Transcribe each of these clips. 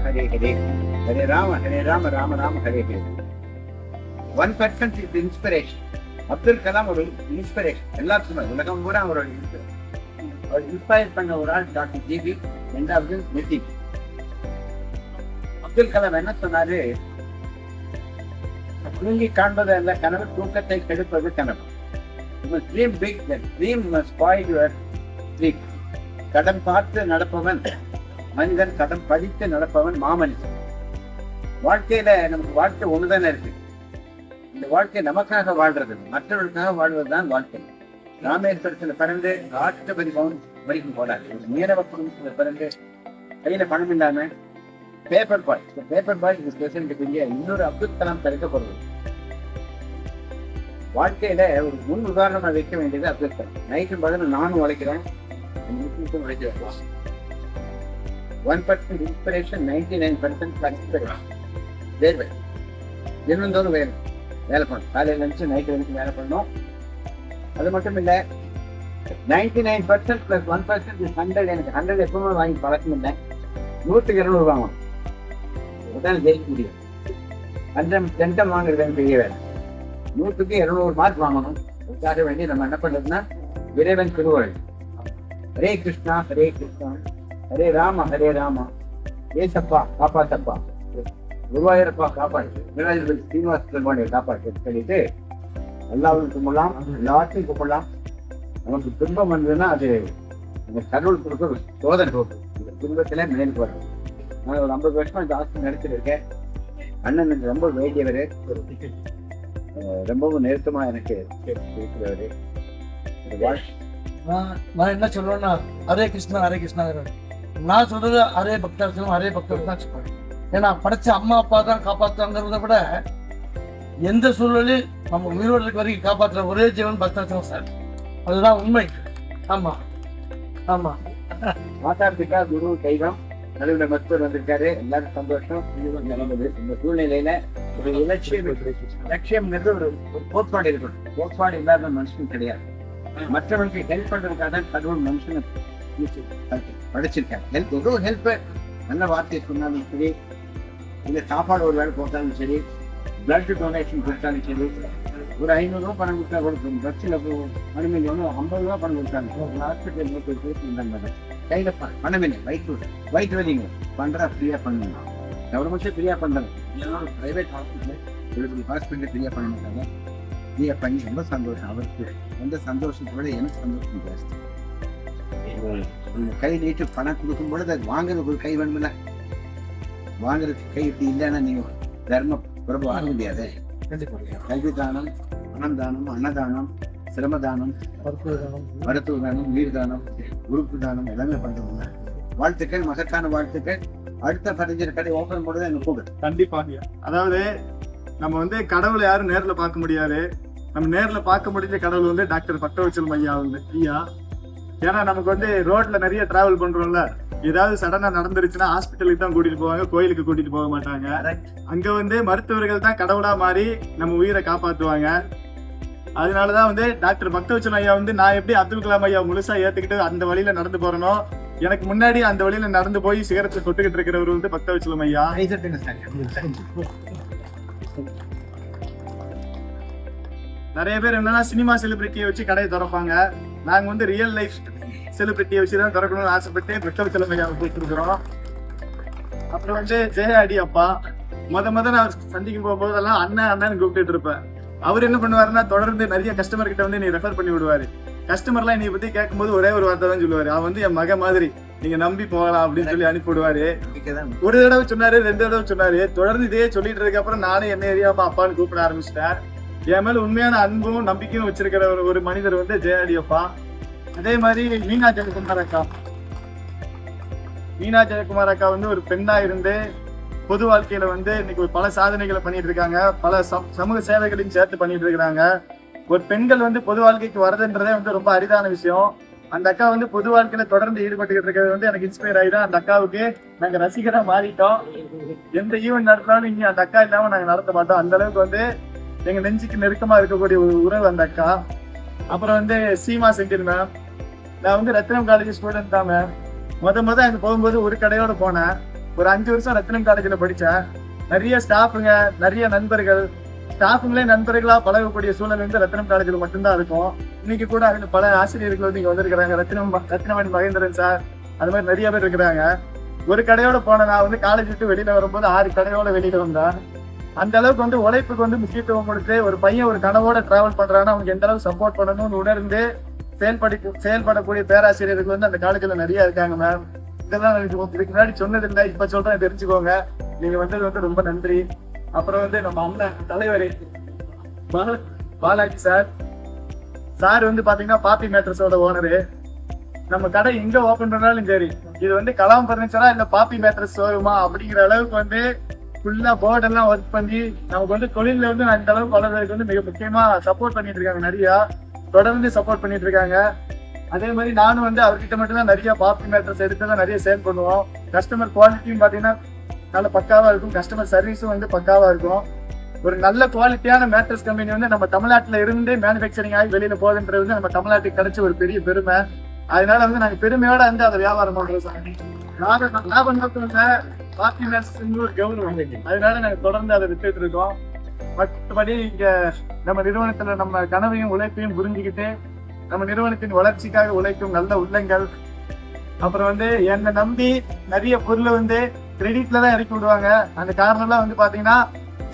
Hare Hare, Hare Rama, Rama Rama, Hare Hare. 1% is inspiration. Abdul Kalam ஒரு inspiration எல்லாத்துக்குமே, உலகம் கூட அவரோட இன்ஸ்பயர் பண்ண ஒரு ஆள் டாக்டர் ஜிபி, ரெண்டாவது நிதின். அப்துல் கலாம் என்ன சொன்னாரு, தூங்கி காண்பது அல்ல கனவு, தூக்கத்தை கெடுப்பது கனவு. Dream big, dream must spoil your sleep. கடன் பார்த்து நடப்பவன் மனிதன், கடன் பதித்து நடப்பவன் மாமனிதன். வாழ்க்கையில நமக்கு வாழ்க்கை ஒண்ணுதானே இருக்கு. இந்த வாழ்க்கை நமக்காக வாழ்றது, மற்றவர்களுக்காக வாழ்வதுதான் வாழ்க்கை. ராமேஸ்வரத்துல பிறந்து ராஷ்டிரபதி பவன் வரைக்கும் போனாரு. மீனவ குடும்பத்துல பிறந்து கையில பணம் இல்லாம பேப்பர் பாய் இன்னொரு அப்துல் கலாம் தடுக்கப்படுவது. வாழ்க்கையில ஒரு முன் உதாரணமா வைக்க வேண்டியது அப்துல் கலாம். நைட்டு பதில் நானும் உழைக்கிறேன், 1% இன்ஸ்பிரேஷன், 99% வேர்வை. தினந்தோறும் வேலை பண்ணணும். காலையில் நினைச்சு நைட்டு வரைக்கும் வேலை பண்ணணும். அது மட்டும் இல்லை, 99% + 1% 100. எனக்கு 100 எப்பவுமே வாங்கி பழக்கம் இல்லை. 100க்கு 200 வாங்கணும், அதான் ஜெயிக்க முடியும். 100 வாங்குறது பெரிய வேலை. 100க்கு 200 மார்க் வாங்கணும். அதுக்காக வேண்டி நம்ம என்ன பண்றதுன்னா, இறைவன் திருவருள். ஹரே கிருஷ்ணா ஹரே கிருஷ்ணா, ஹரே ராமா ஏசப்பா காப்பாத்தப்பா, குருவாயூரப்பா காப்பாற்று, விநாயகர் சீனிவாச பெருமானை காப்பாற்று சொல்லிட்டு எல்லாரும் கும்பிடலாம், எல்லாத்தையும் கும்பிடலாம். நமக்கு துன்பம் வந்ததுன்னா அது இந்த கடவுள் கொடுக்க ஒரு சோதனை போகும். இந்த துன்பத்திலே மேலுக்கு வரும். நான் ஒரு 50 வருஷமா இந்த ஆஸ்தி நடத்திருக்கேன். அண்ணன் எனக்கு ரொம்ப வேண்டியவர், ரொம்பவும் நெருக்கமா எனக்கு இருக்கிறவரு. நான் என்ன சொல்லுவேன்னா, ஹரே கிருஷ்ணா. நான் சொல்றது ஹரே பக்தர்சனம், ஹரே பக்தர் தான் சொல்றேன். ஏன்னா படைச்ச அம்மா அப்பா தான் காப்பாற்றுங்கிறத விட எந்த சூழலையும் நம்ம உயிரோடு இருக்க வரைக்கும் காப்பாற்றுற ஒரே ஜீவன் பக்தர்சனம் சார். அதுதான் உண்மை. ஆமா. மாதா பிதா குரு தெய்வம் நடுவில் மருத்துவர் வந்திருக்காரு. எல்லாரும் சந்தோஷம். இந்த சூழ்நிலையில ஒரு லட்சியம்ங்கிறது ஒரு கோட்பாடு இருக்கணும். கோட்பாடு இல்லாத மனுஷன் கிடையாது. மற்றவர்களுக்கு ஹெல்ப் பண்றதுக்காக தான் கடவுள் மனுஷனை படைச்சிருக்காங்க. ஏதோ ஹெல்ப், நல்ல வார்த்தையை சொன்னாலும் சரி, இல்லை சாப்பாடு ஒரு வேலை போட்டாலும் சரி, பிளட் டொனேஷன் கொடுத்தாலும் சரி, ஒரு 500 ரூபா பணம் கொடுத்தா கொடுக்கும். பஸ்ஸில் மணிமணி 50 ரூபா பணம் கொடுத்தாங்க. ஹாஸ்பிட்டல் கையில பணம் இல்லை, வயிற்று வலிங்க பண்றா, ஃப்ரீயா பண்ணணும். கவர்மெண்ட்ஸே ஃப்ரீயா பண்றாங்க. பிரைவேட் ஹாஸ்பிட்டல் ஃப்ரீயா பண்ண மாட்டாங்க. ஃப்ரீயா பண்ணி ரொம்ப சந்தோஷம். அவருக்கு எந்த சந்தோஷத்தோட எனக்கு சந்தோஷம் ஜாஸ்தி. கை நீட்டு பணம் கொடுக்கும் பொழுது அது வாங்குறதுக்கு ஒரு கை வேணுமில்ல. வாங்குறதுக்கு கை இப்படி இல்லைன்னா நீங்க தர்ம பிரபு ஆக முடியாது. கல்வி தானம், பணம் தானம், அன்னதானம், சிரமதானம், மருத்துவ தானம், நீர் தானம், உறுப்பு தானம் எல்லாமே பண்றோம். வாழ்த்துக்கள், மகத்தான வாழ்த்துக்கள். அடுத்த பரிஞ்சர் கடை ஓபன் போடுறது எனக்கு கூப்பிடு. கண்டிப்பாக. அதாவது நம்ம கடவுளை யாரும் நேர்ல பார்க்க முடியாது. நம்ம நேர்ல பார்க்க முடிஞ்ச கடவுள் டாக்டர் பட்டவச்சலம் ஐயா. ஏன்னா நமக்கு ரோட்ல நிறைய டிராவல் பண்றோம்ல, ஏதாவது சடனா நடந்துருச்சுன்னா ஹாஸ்பிட்டலுக்கு தான் கூட்டிட்டு போவாங்க, கோயிலுக்கு கூட்டிட்டு போக மாட்டாங்க. அங்க மருத்துவர்கள் தான் கடவுளா மாறி நம்ம உயிரை காப்பாத்துவாங்க. அதனாலதான் டாக்டர் பக்தவச்சலம் ஐயா நான் எப்படி அப்துல் கலாம் ஐயா முழுசா ஏத்துக்கிட்டு அந்த வழியில நடந்து போறனோ, எனக்கு முன்னாடி அந்த வழியில நடந்து போய் சிகரத்தை தொட்டுக்கிட்டு இருக்கிறவர் பக்தவச்சலம் ஐயா. நிறைய பேர் என்னன்னா சினிமா செலிபிரிட்டியை வச்சு கடையை திறப்பாங்க. நாங்க ரியல் லைஃப் செலிபிரிட்டியை வச்சுதான் திறக்கணும்னு ஆசைப்பட்டு பக்தவச்சலம் ஐயா போட்டுருக்கிறோம். அப்புறம் ஜெயாடி அப்பா முத நான் சந்திக்கும் போகும்போதெல்லாம் அண்ணன் கூப்பிட்டு இருப்பேன். அவர் என்ன பண்ணுவாருன்னா, தொடர்ந்து நிறைய கஸ்டமர் கிட்ட நீ ரெஃபர் பண்ணி விடுவாரு. கஸ்டமர்லாம் என்னை பத்தி கேட்கும்போது ஒரே ஒரு வார்த்தை தான் சொல்லுவாரு, அவன் என் மக மாதிரி, நீங்க நம்பி போகலாம் அப்படின்னு சொல்லி அனுப்பி விடுவாரு. ஒரு தடவை சொன்னாரு, 2 தடவை சொன்னாரு. தொடர்ந்து இதே சொல்லிட்டு இருக்க அப்புறம் நானே என்ன ஏரியாப்பா அப்பான்னு கூப்பிட ஆரம்பிச்சிட்டேன். என் மேல உண்மையான அன்பும் நம்பிக்கையும் வச்சிருக்கிற ஒரு மனிதர் ஜெயாடி அப்பா. அதே மாதிரி மீனா ஜெயக்குமார் அக்கா ஒரு பெண்ணா இருந்து பொது வாழ்க்கையில இன்னைக்கு பல சாதனைகளை பண்ணிட்டு இருக்காங்க. பல சமூக சேவைகளையும் சேர்த்து பண்ணிட்டு இருக்கிறாங்க. ஒரு பெண்கள் பொது வாழ்க்கைக்கு வரதுன்றதே ரொம்ப அரிதான விஷயம். அந்த அக்கா பொது வாழ்க்கையில தொடர்ந்து ஈடுபட்டுக்கிட்டு இருக்கிறது எனக்கு இன்ஸ்பயர் ஆகிடும். அந்த அக்காவுக்கு நாங்க ரசிகரா மாறிட்டோம். எந்த ஈவெண்ட் நடத்தினாலும் இங்க அந்த அக்கா இல்லாம நாங்க நடத்த மாட்டோம். அந்த அளவுக்கு எங்க நெஞ்சுக்கு நெருக்கமா இருக்கக்கூடிய ஒரு உறவு அந்த அக்கா. அப்புறம் சீமா செந்தில் மேம். நான் ரத்னம் காலேஜ் ஸ்டூடெண்ட் தான் மேம். முத அங்க போகும்போது ஒரு கடையோட போனேன். ஒரு 5 வருஷம் ரத்னம் காலேஜில் படித்தேன். நிறைய ஸ்டாஃபுங்க, நிறைய நண்பர்கள், ஸ்டாஃபுங்களே நண்பர்களா பழகக்கூடிய சூழல் வந்து ரத்னம் காலேஜில் மட்டும்தான் இருக்கும். இன்னைக்கு கூட அதில் பல ஆசிரியர்கள் வந்து இங்கே வந்திருக்கிறாங்க. ரத்னமணி மகேந்திரன் சார், அது மாதிரி நிறைய பேர் இருக்கிறாங்க. ஒரு கடையோட போன நான் வந்து காலேஜ் விட்டு வெளியில வரும்போது 6 கடையோட வெளியில வந்தேன். அந்த அளவுக்கு வந்து உழைப்புக்கு வந்து முக்கியத்துவம் கொடுத்து ஒரு பையன் ஒரு கனவோட டிராவல் பண்றான்னா அவனுக்கு எந்த அளவுக்கு சப்போர்ட் பண்ணணும்னு உணர்ந்து செயல்படக்கூடிய பேராசிரியர்கள் வந்து அந்த காலேஜில் நிறைய இருக்காங்க மேம். இதெல்லாம் இதுக்கு முன்னாடி சொன்னது இல்லை, இப்ப சொல்றேன், தெரிஞ்சுக்கோங்க. நீங்க வந்தது வந்து ரொம்ப நன்றி. அப்புறம் வந்து நம்ம அண்ணன் தலைவர் பாலாஜி சார் வந்து பாத்தீங்கன்னா பாப்பி மேட்ரஸோட ஓனரு. நம்ம கடை எங்க ஓபன் பண்ணாலும் சரி, இது வந்து கலாம் பர்னிச்சரா இல்ல பாப்பி மேட்ரஸ் ஷோரூமா அப்படிங்கிற அளவுக்கு வந்து ஃபுல்லா போர்டெல்லாம் ஒர்க் பண்ணி நமக்கு வந்து தொழில வந்து அந்த அளவுக்கு வளர்றதுக்கு வந்து மிக முக்கியமா சப்போர்ட் பண்ணிட்டு இருக்காங்க. நிறைய தொடர்ந்து சப்போர்ட் பண்ணிட்டு இருக்காங்க. அதே மாதிரி நானும் வந்து அவர்கிட்ட மட்டும் தான் நிறைய பாப்பி மேட்ரஸ் எடுத்து தான் நிறைய சேல் பண்ணுவோம். கஸ்டமர் குவாலிட்டியும் பாத்தீங்கன்னா நல்ல பக்காவா இருக்கும். கஸ்டமர் சர்வீஸும் வந்து பக்காவா இருக்கும். ஒரு நல்ல குவாலிட்டியான மேட்ரஸ் கம்பெனி வந்து நம்ம தமிழ்நாட்டுல இருந்து மேனுபேக்சரிங் ஆகி வெளியில போகுதுன்றது வந்து நம்ம தமிழ்நாட்டுக்கு கிடைச்ச ஒரு பெரிய பெருமை. அதனால வந்து நாங்க பெருமையோட வந்து அதை வியாபாரம் பண்றோம் சார். லாபம் நோக்கங்க பாப்பி மேட்ரஸ் ஒரு கௌரவம். அதனால நாங்க தொடர்ந்து அதை வித்துட்டு இருக்கோம். மற்றபடி இங்க நம்ம நிறுவனத்துல நம்ம கனவையும் உழைப்பையும் புரிஞ்சுக்கிட்டு நம்ம நிறுவனத்தின் வளர்ச்சிக்காக உழைக்கும் நல்ல உள்ளங்கள், அப்புறம் வந்து என்னை நம்பி நிறைய பொருளை வந்து கிரெடிட்ல தான் இறக்கி விடுவாங்க. அந்த காரணம்லாம் வந்து பாத்தீங்கன்னா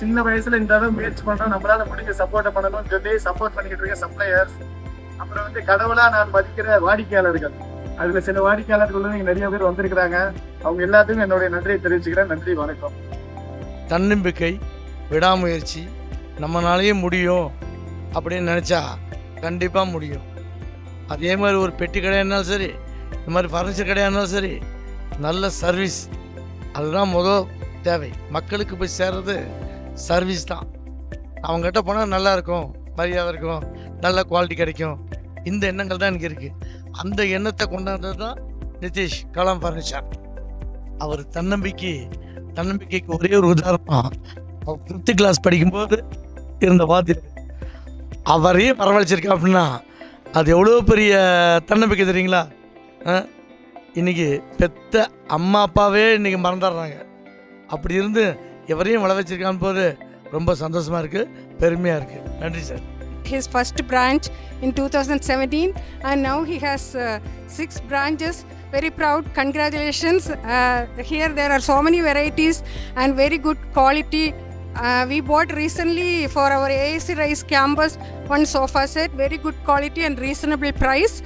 சின்ன வயசுல இந்த அளவு முயற்சி பண்றோம், நம்மளால முடிஞ்ச சப்போர்ட்டை பண்ணணும்னு சொல்லி சப்போர்ட் பண்ணிக்கிட்டு இருக்க சப்ளையர்ஸ், அப்புறம் வந்து கடவுளா நான் மதிக்கிற வாடிக்கையாளர்கள். அதுல சில வாடிக்கையாளர்கள் வந்து நிறைய பேர் வந்திருக்கிறாங்க. அவங்க எல்லாத்துக்கும் என்னுடைய நன்றியை தெரிவிச்சுக்கிறேன். நன்றி, வணக்கம். தன்னம்பிக்கை, விடாமுயற்சி, நம்மளாலேயே முடியும் அப்படின்னு நினச்சா கண்டிப்பாக முடியும். அதே மாதிரி ஒரு பெட்டி கடையாக இருந்தாலும் சரி, இந்த மாதிரி ஃபர்னிச்சர் கடையாக இருந்தாலும் சரி, நல்ல சர்வீஸ் அதுதான் முதல் தேவை. மக்களுக்கு போய் சேர்றது சர்வீஸ் தான். அவங்ககிட்ட போனால் நல்லா இருக்கும், மரியாதை இருக்கும், நல்ல குவாலிட்டி கிடைக்கும். இந்த எண்ணங்கள் தான் எனக்கு இருக்குது. அந்த எண்ணத்தை கொண்டாடுறது தான் நிதிஷ் கலாம் ஃபர்னிச்சர். அவர் தன்னம்பிக்கைக்கு ஒரே ஒரு உதாரணம், அவர் 5th கிளாஸ் படிக்கும்போது இருந்த வாத்தியார் அவரையும் வரவழைச்சிருக்கேன் அப்படின்னா அது எவ்வளோ பெரிய தன்னம்பிக்கை தெரியுங்களா? இன்றைக்கி பெத்த அம்மா அப்பாவே இன்றைக்கி மறந்துடுறாங்க. அப்படி இருந்து எவரையும் வள வச்சிருக்கான் போது ரொம்ப சந்தோஷமாக இருக்குது, பெருமையாக இருக்குது. நன்றி sir. His first branch in 2017 and now he has 6 branches. Very proud. Congratulations. Here there are so many varieties and very good quality. We bought recently for our AAC Rise campus one sofa set, very good quality and reasonable price.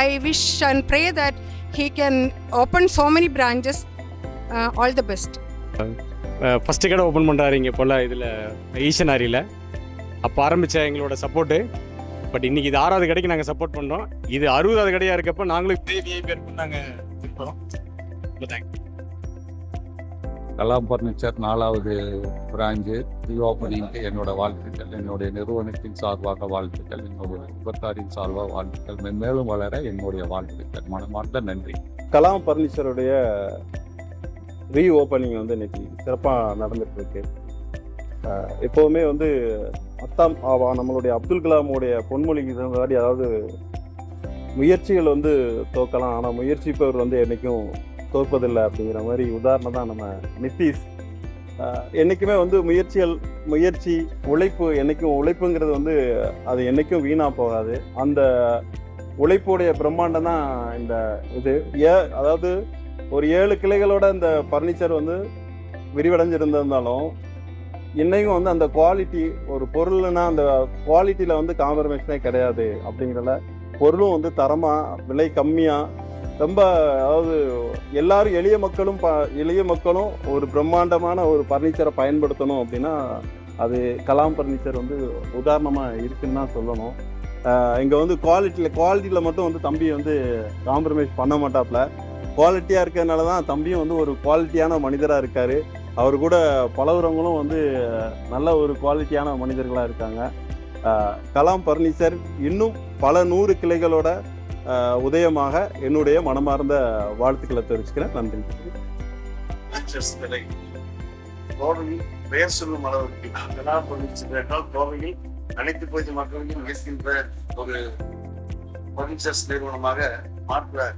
I wish and pray that he can open so many branches. All the best. First கடை open பண்ணுறாரு இங்கே போல் இதில் ஈஷனாரியில். அப்போ ஆரம்பித்த எங்களோட support. But இன்றைக்கி இது 6வது கடைக்கு நாங்கள் சப்போர்ட் பண்ணுறோம். இது 60வது கடையாக இருக்கப்போ நாங்களும் இதே விஐபி இருக்குன்னு நாங்கள் இருக்கிறோம். ரொம்ப தேங்க்ஸ். கலாம் ஃபர்னிச்சர் 4வது பிராஞ்சு ரீஓப்பனிங்க்கு என்னோட வாழ்த்துக்கள், என்னுடைய நிறுவனத்தின் சார்பாக வாழ்த்துக்கள், என்னுடைய குடும்பத்தாரின் சார்பாக வாழ்த்துக்கள், மென்மேலும் வளர என்னுடைய வாழ்த்துக்கள், மனமார்ந்த நன்றி. கலாம் ஃபர்னிச்சருடைய ரீஓப்பனிங் வந்து இன்னைக்கு சிறப்பாக நடந்துட்டு இருக்கு. எப்போவுமே வந்து நம்மளுடைய அப்துல் கலாமுடைய பொன்மொழிக்கு முன்னாடி, அதாவது முயற்சிகள் வந்து தோக்கலாம், ஆனால் முயற்சிப்பவர் வந்து என்றைக்கும் தோற்பதில்லை அப்படிங்கிற மாதிரி உதாரணம் தான் நம்ம நிதிஷ். என்றைக்குமே வந்து முயற்சி உழைப்பு, என்றைக்கும் உழைப்புங்கிறது வந்து அது என்றைக்கும் வீணாக போகாது. அந்த உழைப்புடைய பிரம்மாண்டம் தான் இந்த இது. அதாவது ஒரு 7 கிளைகளோட இந்த ஃபர்னிச்சர் வந்து விரிவடைஞ்சிருந்திருந்தாலும் இன்னைக்கும் வந்து அந்த குவாலிட்டி, ஒரு பொருள்னா அந்த குவாலிட்டியில் வந்து காம்ப்ரமைஸே கிடையாது. அப்படிங்கிறத பொருளும் வந்து தரமாக, விலை கம்மியாக, ரொம்ப, அதாவது எல்லாரும் எளிய மக்களும் ஒரு பிரம்மாண்டமான ஒரு ஃபர்னிச்சரை பயன்படுத்தணும் அப்படின்னா அது கலாம் ஃபர்னிச்சர் வந்து உதாரணமாக இருக்குன்னு தான் சொல்லணும். இங்கே வந்து குவாலிட்டியில் மட்டும் வந்து தம்பி வந்து காம்ப்ரமைஸ் பண்ண மாட்டாப்புல. குவாலிட்டியாக இருக்கிறதுனால தான் தம்பியும் வந்து ஒரு குவாலிட்டியான மனிதராக இருக்கார். அவர் கூட பழகுறவங்களும் வந்து நல்ல ஒரு குவாலிட்டியான மனிதர்களாக இருக்காங்க. கலாம் ஃபர்னிச்சர் இன்னும் பல 100 கிளைகளோட உதயமாக என்னுடைய மனமார்ந்த வாழ்த்துக்களை தெரிவிச்சுக்கிறேன். நன்றி. பெயர் சொல்லும் அளவுக்கு கலாம் ஃபர்னிச்சர் கோவையில் அனைத்து பகுதி மக்களையும் இயக்கின்ற ஒரு ஃபர்னிச்சர்ஸ் நிறுவனமாக மாற்ற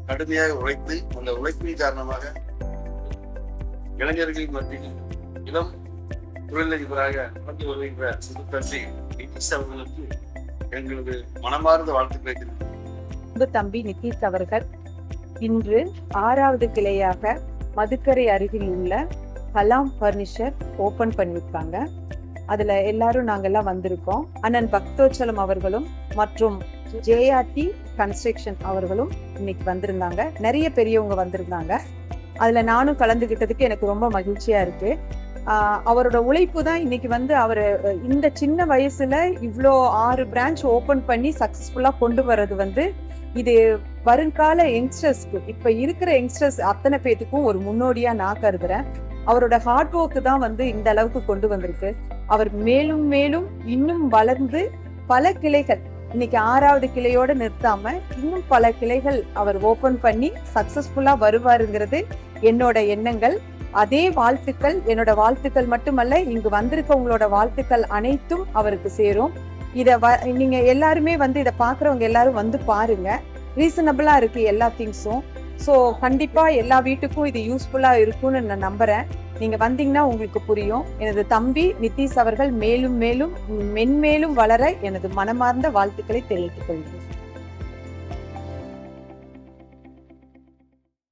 கடுமையாக உழைத்து, அந்த உழைப்பின் காரணமாக இளைஞர்களின் மத்தியில் இளம் தொழிலதிபராக வளர்ந்து வருகின்ற சிறுத்தம்பி நிதிஷ் அவர்களுக்கு எங்களது மனமார்ந்த வாழ்த்துக்களை அன்பு தம்பி நிதிஷ் அவர்கள் இன்று 6வது கிளையாக மதுக்கரை அருகில் உள்ள கலாம் பர்னிச்சர் ஓபன் பண்ணியிருக்காங்க. அதுல எல்லாரும் நாங்கெல்லாம் வந்திருக்கோம். அண்ணன் பக்தோச்சலம் அவர்களும் மற்றும் ஜேஆர்டி கன்ஸ்ட்ரக்ஷன் அவர்களும் இன்னைக்கு வந்திருந்தாங்க. நிறைய பெரியவங்க வந்திருந்தாங்க. அதுல நானும் கலந்துகிட்டதுக்கு எனக்கு ரொம்ப மகிழ்ச்சியா இருக்கு. அவரோட உழைப்பு தான் இன்னைக்கு வந்து அவர் இந்த சின்ன வயசுல இவ்வளோ 6 பிரான்ச் ஓபன் பண்ணி சக்சஸ்ஃபுல்லா கொண்டு வர்றது வந்து இது வருங்கால யங்ஸ்டர்ஸ்க்கு இப்ப இருக்கிற யங்ஸ்டர்ஸ் அத்தனை பேத்துக்கும் ஒரு முன்னோடியா நான் கருதுறேன். அவரோட ஹார்ட் ஒர்க் தான் வந்து இந்த அளவுக்கு கொண்டு வந்திருக்கு. அவர் மேலும் மேலும் இன்னும் வளர்ந்து பல கிளைகள் இன்னைக்கு 6வது கிளையோட நிறுத்தாம இன்னும் பல கிளைகள் அவர் ஓபன் பண்ணி சக்சஸ்ஃபுல்லா வருவாருங்கிறது என்னோட எண்ணங்கள். அதே வாழ்த்துக்கள் என்னோட வாழ்த்துக்கள் மட்டுமல்ல, இங்கு வந்திருக்கவங்களோட வாழ்த்துக்கள் அனைத்தும் அவருக்கு சேரும். நீங்க எல்லாருமே வந்து இதை பாக்குறவங்க எல்லாரும் வந்து பாருங்க. ரீசனபிளா இருக்கு எல்லா திங்ஸும். ஸோ கண்டிப்பா எல்லா வீட்டுக்கும் இது யூஸ்ஃபுல்லா இருக்கும்னு நான் நம்புறேன். நீங்க வந்தீங்கன்னா உங்களுக்கு புரியும். எனது தம்பி நிதிஷ் அவர்கள் மேலும் மேலும் மென்மேலும் வளர எனது மனமார்ந்த வாழ்த்துக்களை தெரிவித்துக் கொள்கிறேன்.